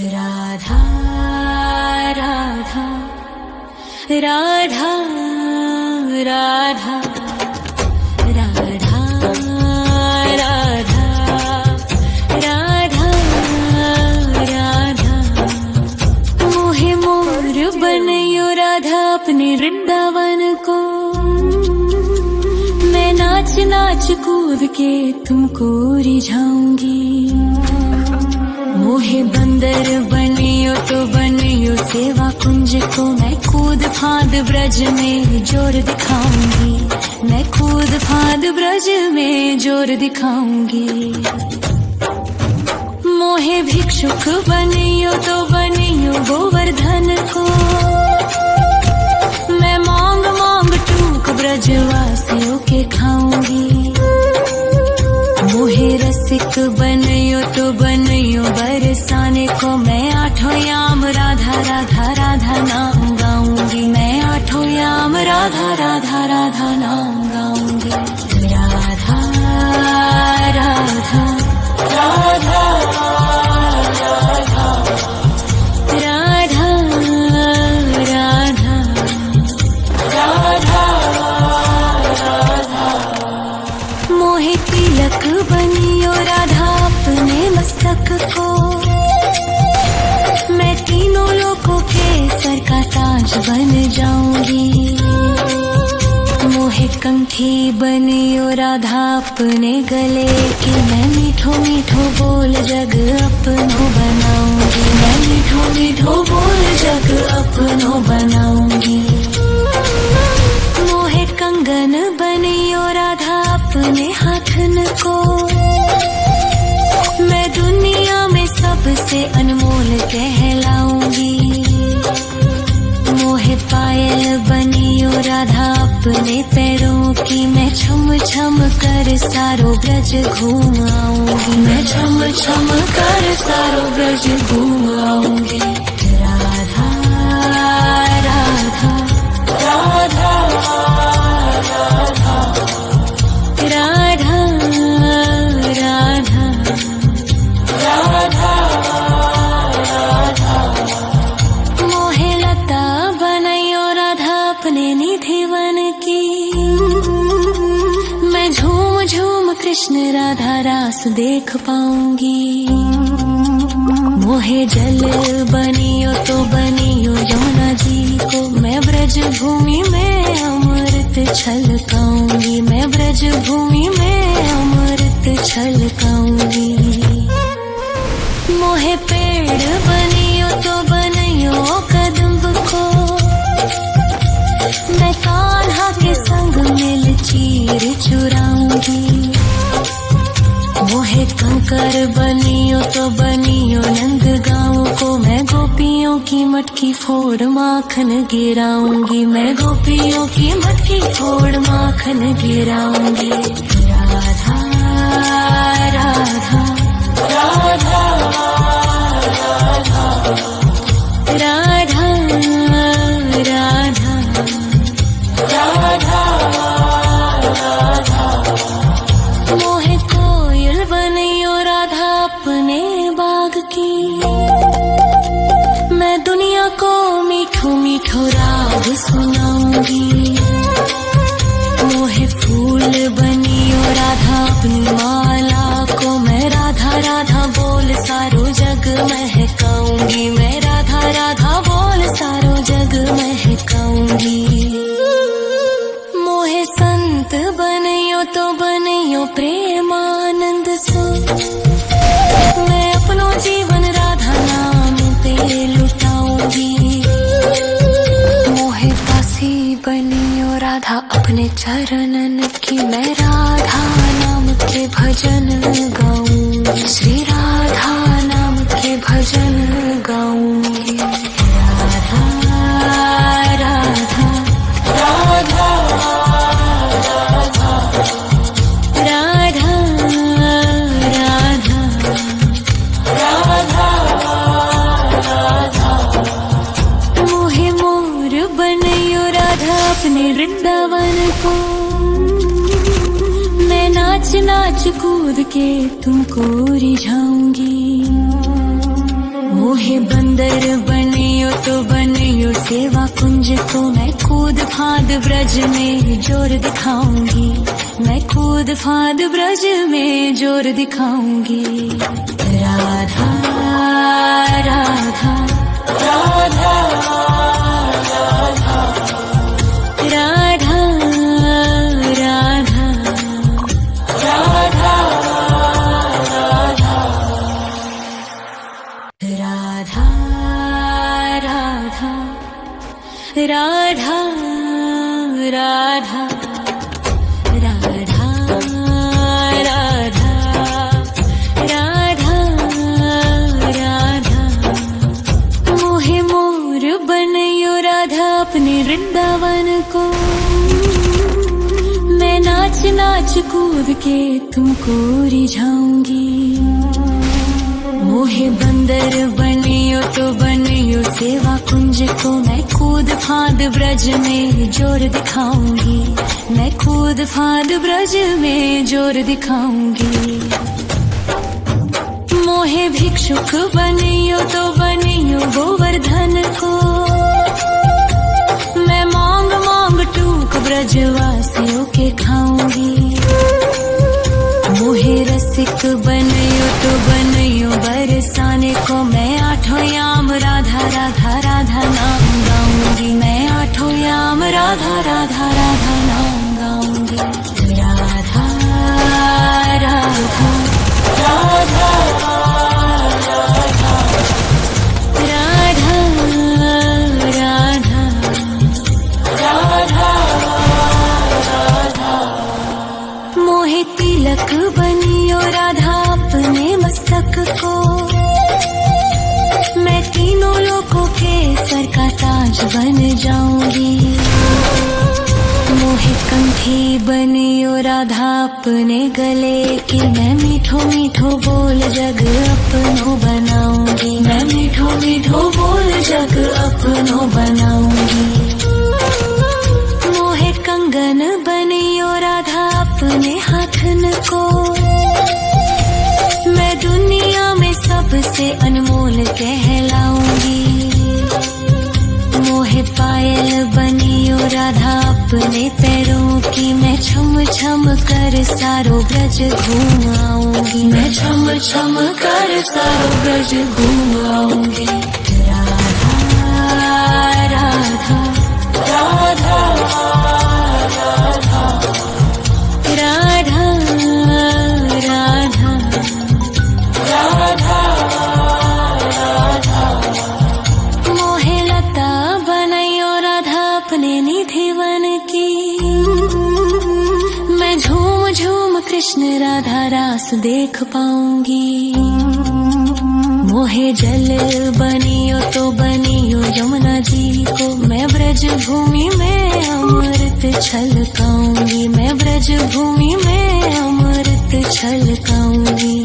राधा राधा राधा राधा राधा राधा राधा राधा मोहे मोर बनयो राधा अपने वृंदावन को। मैं नाच नाच कूद के तुमको रिझाऊंगी। मोहे बंदर बनियो तो बनियो सेवा कुंज को। मैं कूद फांद ब्रज में जोर दिखाऊंगी। मैं कूद फांद ब्रज में जोर दिखाऊंगी। मोहे भिक्षुक बनियो तो बनियो गोवर्धन को। मैं मांग मांग टूक ब्रजवासियों के खाऊंगी। मोहे रसिक बनियो तो बनियो बरसाने को। मैं आठों याम राधा राधा राधा नाम गाऊंगी। मैं आठों याम राधा राधा राधा नाम गाऊंगी। राधा राधा राधा राधा राधा राधा मोहे तिलक बनियो राधा अपने मस्तक को। मैं तीनों लोगों के सर का ताज बन जाऊंगी। मोहे कंठी बनियो राधा अपने गले की। मैं मीठो मीठो बोल जग अपनो बनाऊंगी। मैं मीठो मीठो बोल जग अपनो बनाऊंगी। मोहे कंगन बनियो राधा अपने हाथन को। मैं दुनिया में सबसे अनमोल कहलाऊंगी। मोहे पायल बनियो राधा अपने पैरों की। मैं छम छम कर सारो ब्रज घूम आऊंगी। मैं छम छम कर सारो ब्रज घूम आऊंगी। राधा राधा राधा राधा राधा राधा राधा मोहे लता बनायो राधा अपने निधि वन की। मैं झूम झूम कृष्ण राधा रास देख पाऊंगी। मोहे जल बनियो तो बनियो यमुना जी को। मैं ब्रज भूमि में अमृत छलकाऊंगी। मैं ब्रज भूमि में अमृत छलकाऊंगी। मोहे पेड़ बनियो तो बनियो कदम्ब को। मैं कान्हा के संग मिल चीर चुराऊंगी। मोहे कंकर बनियो तो बनियो नंद गाँव को। मैं गोपियों की मटकी फोड़ माखन गिराऊंगी। मैं गोपियों की मटकी फोड़ माखन गिराऊंगी। राधा राधा राधा राधा राधा राधा राधा मोहे कोयल बनियो राधा अपने बाग की। मैं दुनिया को मीठो मीठो राग सुनाऊंगी। मोहे फूल बनियो राधा अपनी माला को। मैं राधा राधा बोल सारो जग महकाऊंगी। मैं राधा राधा बोल सारो जग महकाऊंगी। मोहे संत बनियो तो बनियो प्रेमानंद सो। मैं अपनो जीवन राधा नाम पे लुटाऊंगी। मोहे दासी बनियो राधा अपने चरणन की। मैं राधा नाम के भजन गाऊंगी। श्री राधा नाम के भजन गाऊंगी। राधा राधा राधा राधा राधा राधा राधा मोहे मोर बनियो राधा अपने वृंदावन को। मैं नाच नाच कूद के तुमको रिझाऊंगी। मोहे बंदर बनियो तो बनियो सेवा कुंज को मैं कूद फाद ब्रज में जोर दिखाऊंगी, मैं कूद फाद ब्रज में जोर दिखाऊंगी। राधा राधा राधा राधा राधा राधा राधा राधा राधा राधा राधा राधा राधा राधा राधा मोहे मोर बनयो राधा अपने वृंदावन को, मैं नाच नाच कूद के तुमको रिझाऊंगी। मोहे बंदर बनियो तो बनियो सेवा कुंज को मैं कूद फाद ब्रज में जोर दिखाऊंगी, मैं कूद फाद ब्रज में जोर दिखाऊंगी। मोहे भिक्षुक बनियो तो बनियो गोवर्धन को, मैं मांग मांग टूक ब्रजवासियों के खाऊंगी। मोहे रसिक बनियो तो बनियो बरसाने को, मैं आठों याम राधा राधा राधा नाम गाऊंगी, मैं आठों याम राधा राधा राधा नाम गाऊंगी। राधा राधा राधा राधा राधा राधा राधा मोहे तिलक बनियो राधा अपने मस्तक को, मैं तीनों लोगों के सर का ताज बन जाऊंगी। मोहे कंठी बनियो राधा अपने गले की, मैं मीठो मीठो बोल जग अपनो बनाऊंगी, मैं मीठो मीठो बोल जग अपनो बनाऊंगी। मोहे कंगन बनियो राधा अपने हाथन को, मैं दुनिया में सबसे अनमोल कहलाऊंगी। मोहे पायल बनियो राधा अपने पैरों की, मैं छम छम कर सारो ब्रज घूम आऊंगी, मैं छम छम कर सारो ब्रज घूम आऊंगी। राधा राधा राधा राधा राधा राधा राधा राधा मोहे लता बनयो राधा अपने निधि वन की, मैं झूम झूम कृष्ण राधा रास देख पाऊंगी। मोहे जल बनियो तो बनियो यमुना जी को, मैं ब्रज भूमि में अमृत छलकाऊंगी, मैं ब्रज भूमि में अमृत छलकाऊंगी।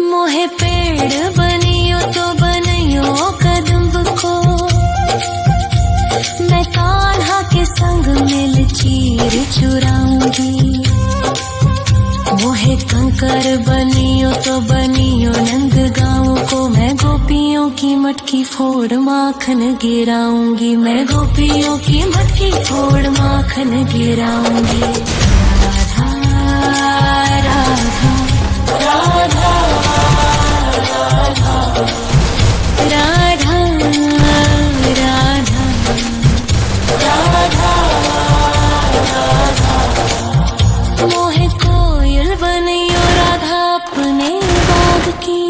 मोहे पेड़ बनियो तो बनियो कदम्ब को, मैं कान्हा के संग मिल चीर चुराऊंगी। मोहे कंकर बनियो तो बनियो नंद गाँव को, मैं गोपियों की मटकी फोड़ माखन गिराऊंगी, मैं गोपियों की मटकी फोड़ माखन गिराऊंगी। राधा राधा राधा राधा राधा राधा राधा राधा मोहे कोयल बनियो राधा अपने बाग की,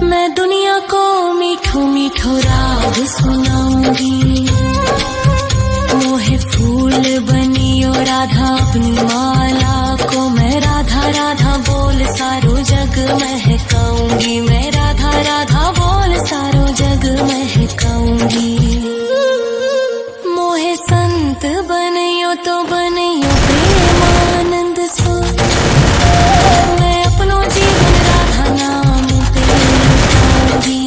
मैं दुनिया को मीठो मीठो राग सुनाऊंगी। मोहे फूल बनियो राधा अपनी माला को, मैं राधा राधा बोल सारो जग महकाऊंगी, मैं राधा राधा बोल सारो जग महकाऊंगी। मोहे संत बनियो तो बनियो प्रेमानंद सो, मैं अपनो जीवन राधा नाम पे लुटाऊंगी।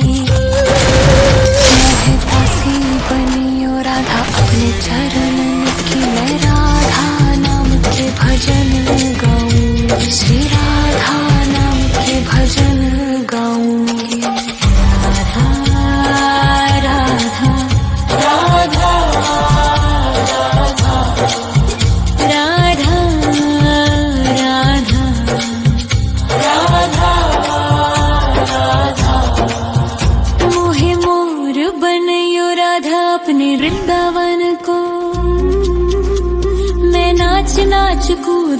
मोहे दासी बनियो राधा अपने चरणन की, मैं राधा नाम के भजन गाऊं, श्री राधा नाम के भजन गाऊं।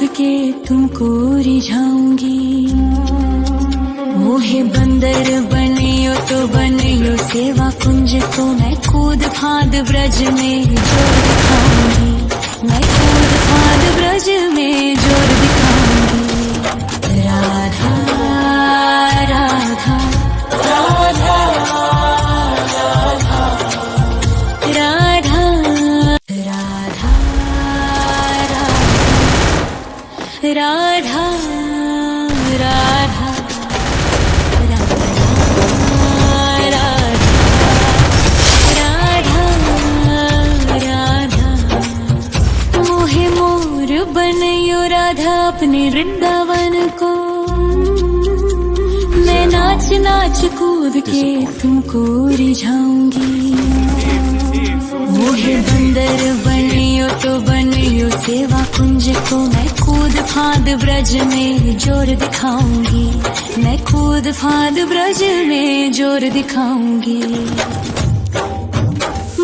के तुमको रिझाऊंगी। मोहे बंदर बनियो तो बनियो सेवा कुंज को, मैं कूद फांद ब्रज में जोर दिखाऊंगी। मैं कूद फांद ब्रज में जोर दिखाऊंगी। राधा राधा राधा राधा राधा राधा राधा बनियो राधा अपने वृंदावन को, मैं नाच नाच कूद के तुमको रिझाऊंगी। मोहे बंदर बनियो तो बनियो सेवा कुंज को, मैं कूद फांद ब्रज में जोर दिखाऊंगी। मैं कूद फांद ब्रज में जोर दिखाऊंगी।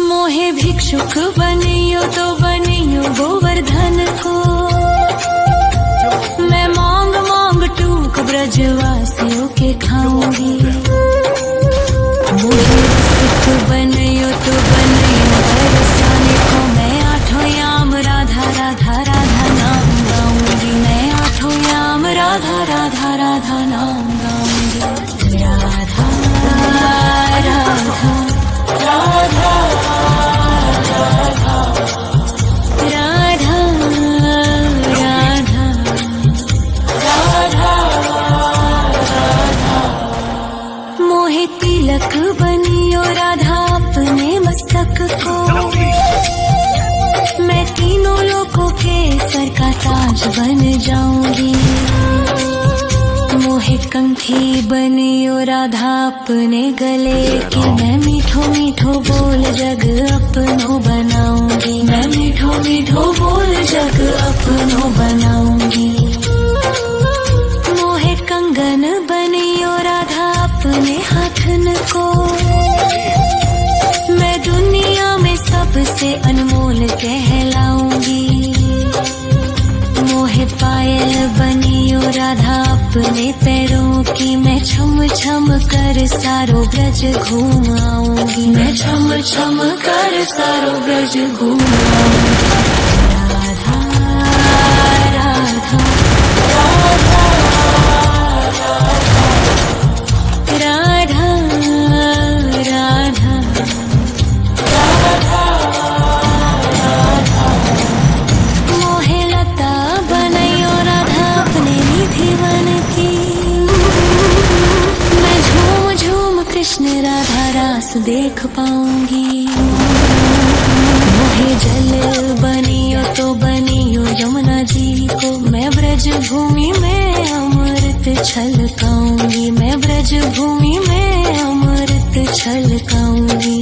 मोहे भिक्षुक बनियो तो बनियो गोवर्धन को, मैं मांग मांग टूक ब्रजवासियों के खाऊंगी। मोहे रसिक बनियो तो बनियो बरसाने को, मैं आठों याम राधा राधा राधा नाम गाऊंगी। मैं आठों याम राधा राधा राधा नाम गाऊंगी। राधा राधा राधा तिलक बनियो राधा अपने मस्तक को, मैं तीनों लोगों के सर का ताज बन जाऊंगी। मोहे कंठी बनियो राधा अपने गले की, मैं मीठो मीठो बोल जग अपनो बनाऊंगी। मैं मीठो मीठो बोल जग अपनो बनाऊंगी। मोहे कंगन बनियो राधा अपने हाथन को, मैं दुनिया में सबसे अनमोल कहलाऊंगी। मोहे पायल बनियो राधा अपने पैरों की, मैं छम छम कर सारो ब्रज घूम आऊंगी। मैं छम छम कर सारो ब्रज घूम आऊंगी। राधा राधा राधा राधा राधा राधा। मोहे लता बनियो राधा अपने निधि वन की, मैं झूम झूम कृष्ण राधा रास देख पाऊंगी। मोहे जल बनियो तो बनियो यमुना जी को, मैं ब्रज भूमि में अमृत छलकाऊंगी। मैं ब्रज भूमि में अमृत छलकाऊंगी।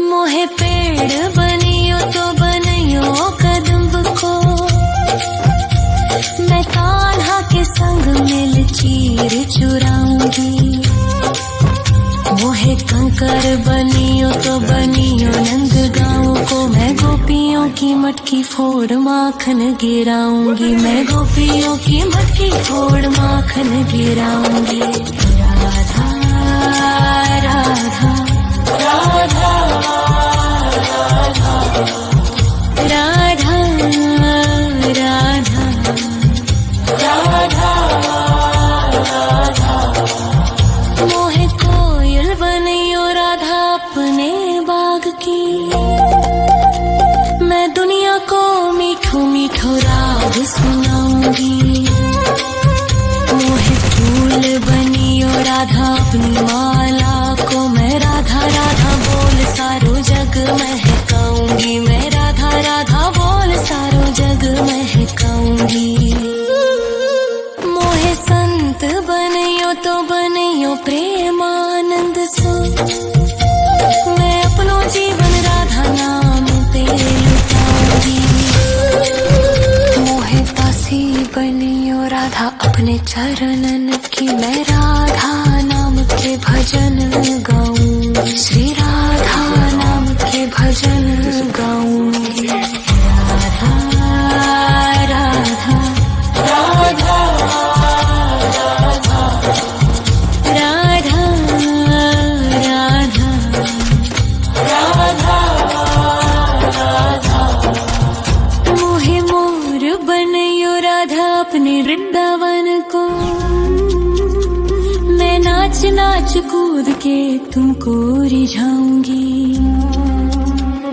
मोहे पेड़ बनियो तो बनियो कदम्ब को, मैं कान्हा के संग मिल चीर चुराऊंगी। मोहे कंकर बनियो तो बनियो नंद गाँव को, मैं गोपियों की मटकी फोड़ माखन गिराऊंगी। मैं गोपियों की मटकी फोड़ माखन गिराऊंगी। राधा राधा राधा राधा राधा राधा राधा। मोहे कोयल बनियो राधा अपने बाग की, मैं दुनिया को मीठो मीठो राग सुनाऊंगी। मोहे फूल बनियो राधा अपनी माला को, मैं राधा राधा बोल सारो जग महकाऊंगी। मैं राधा राधा बोल सारो जग महकाऊंगी। मोहे संत बनियो तो बनियो प्रेमानंद सो, मैं अपनो जीवन राधा नाम पे लुटाऊंगी। मोहे दासी बनियो राधा अपने चरणन की, मैं राधा नाम के भजन गाऊंगी। श्री राधा नाम के भजन गाऊंगी। राधा नाच नाच कूद के तुमको रिझाऊंगी।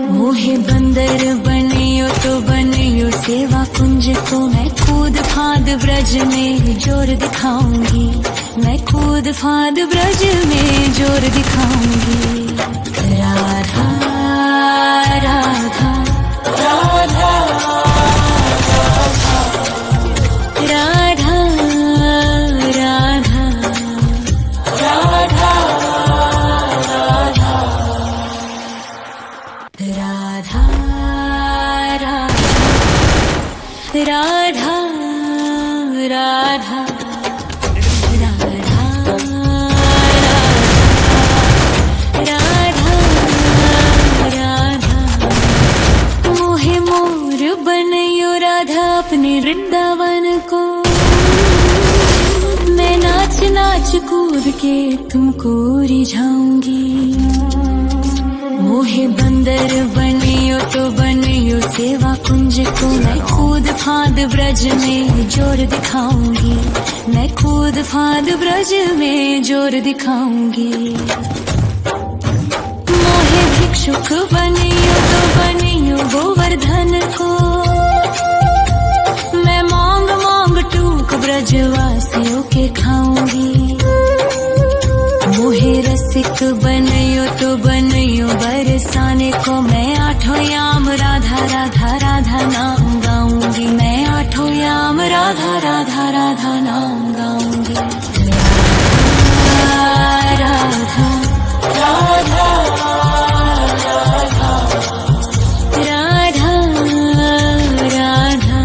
मोहे बंदर बनियो तो बनियो सेवा कुंज को, मैं कूद फांद ब्रज में जोर दिखाऊंगी। मैं कूद फांद ब्रज में जोर दिखाऊंगी। राधा राधा राधा राधा राधा राधा राधा राधा राधा मोहे मोर बनयो राधा अपने वृंदावन को। मैं नाच नाच कूद के तुमको रिझाऊंगी। मोहे बंदर बनियो तो बनियो सेवा कुंज को, मैं कूद फांद ब्रज में जोर दिखाऊंगी। मैं कूद फांद ब्रज में जोर दिखाऊंगी। मोहे भिक्षुक बनियो तो बनियो गोवर्धन को, मैं मांग मांग टूक ब्रजवासियों के खाऊंगी। मोहे रसिक बनयो तो बनयो बरसाने को, मैं आठों याम राधा राधा राधा नाम गाऊंगी। मैं आठों याम राधा राधा राधा नाम गाऊंगी। राधा राधा राधा राधा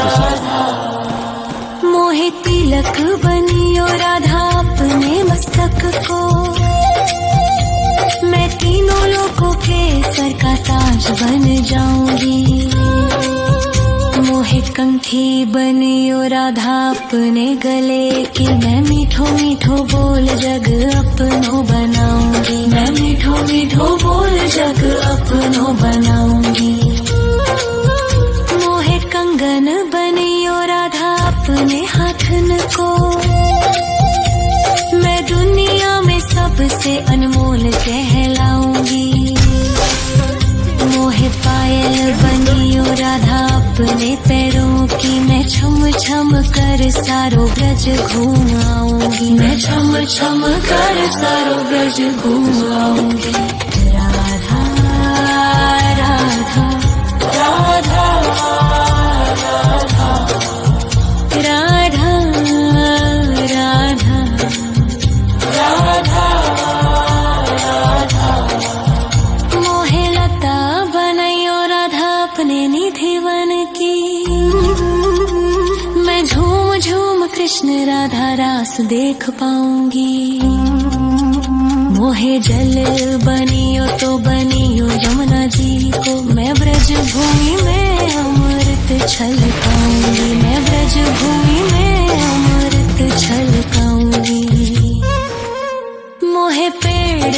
राधा मोहे तिलक बनियो राधा अपने मस्तक को, मैं तीनों लोगों के सर का ताज बन जाऊंगी। मोहे कंठी बनियो राधा अपने गले की, मैं मीठो मीठो बोल जग अपनो बनाऊंगी। मैं मीठो मीठो बोल जग अपनो बनाऊंगी। मोहे कंगन बनियो राधा अपने हाथन को, मैं दुनिया में सबसे अनमोल कहलाऊंगी। मोहे पायल बनियो राधा अपने पैरों की, मैं छम छम कर सारो ब्रज घूम आऊंगी। मैं छम छम कर सारो ब्रज घूम आऊंगी। राधा राधा राधा राधा राधा राधा राधा राधा मोहे लता बनयो राधा अपने निधिवन की, मैं झूम झूम कृष्ण राधा रास देख पाऊंगी। मोहे जल बनियो तो बनियो यमुना जी को, मैं ब्रज भूमि में अमृत छलकाऊंगी। मैं ब्रज भूमि में अमृत छलकाऊंगी। मोहे पेड़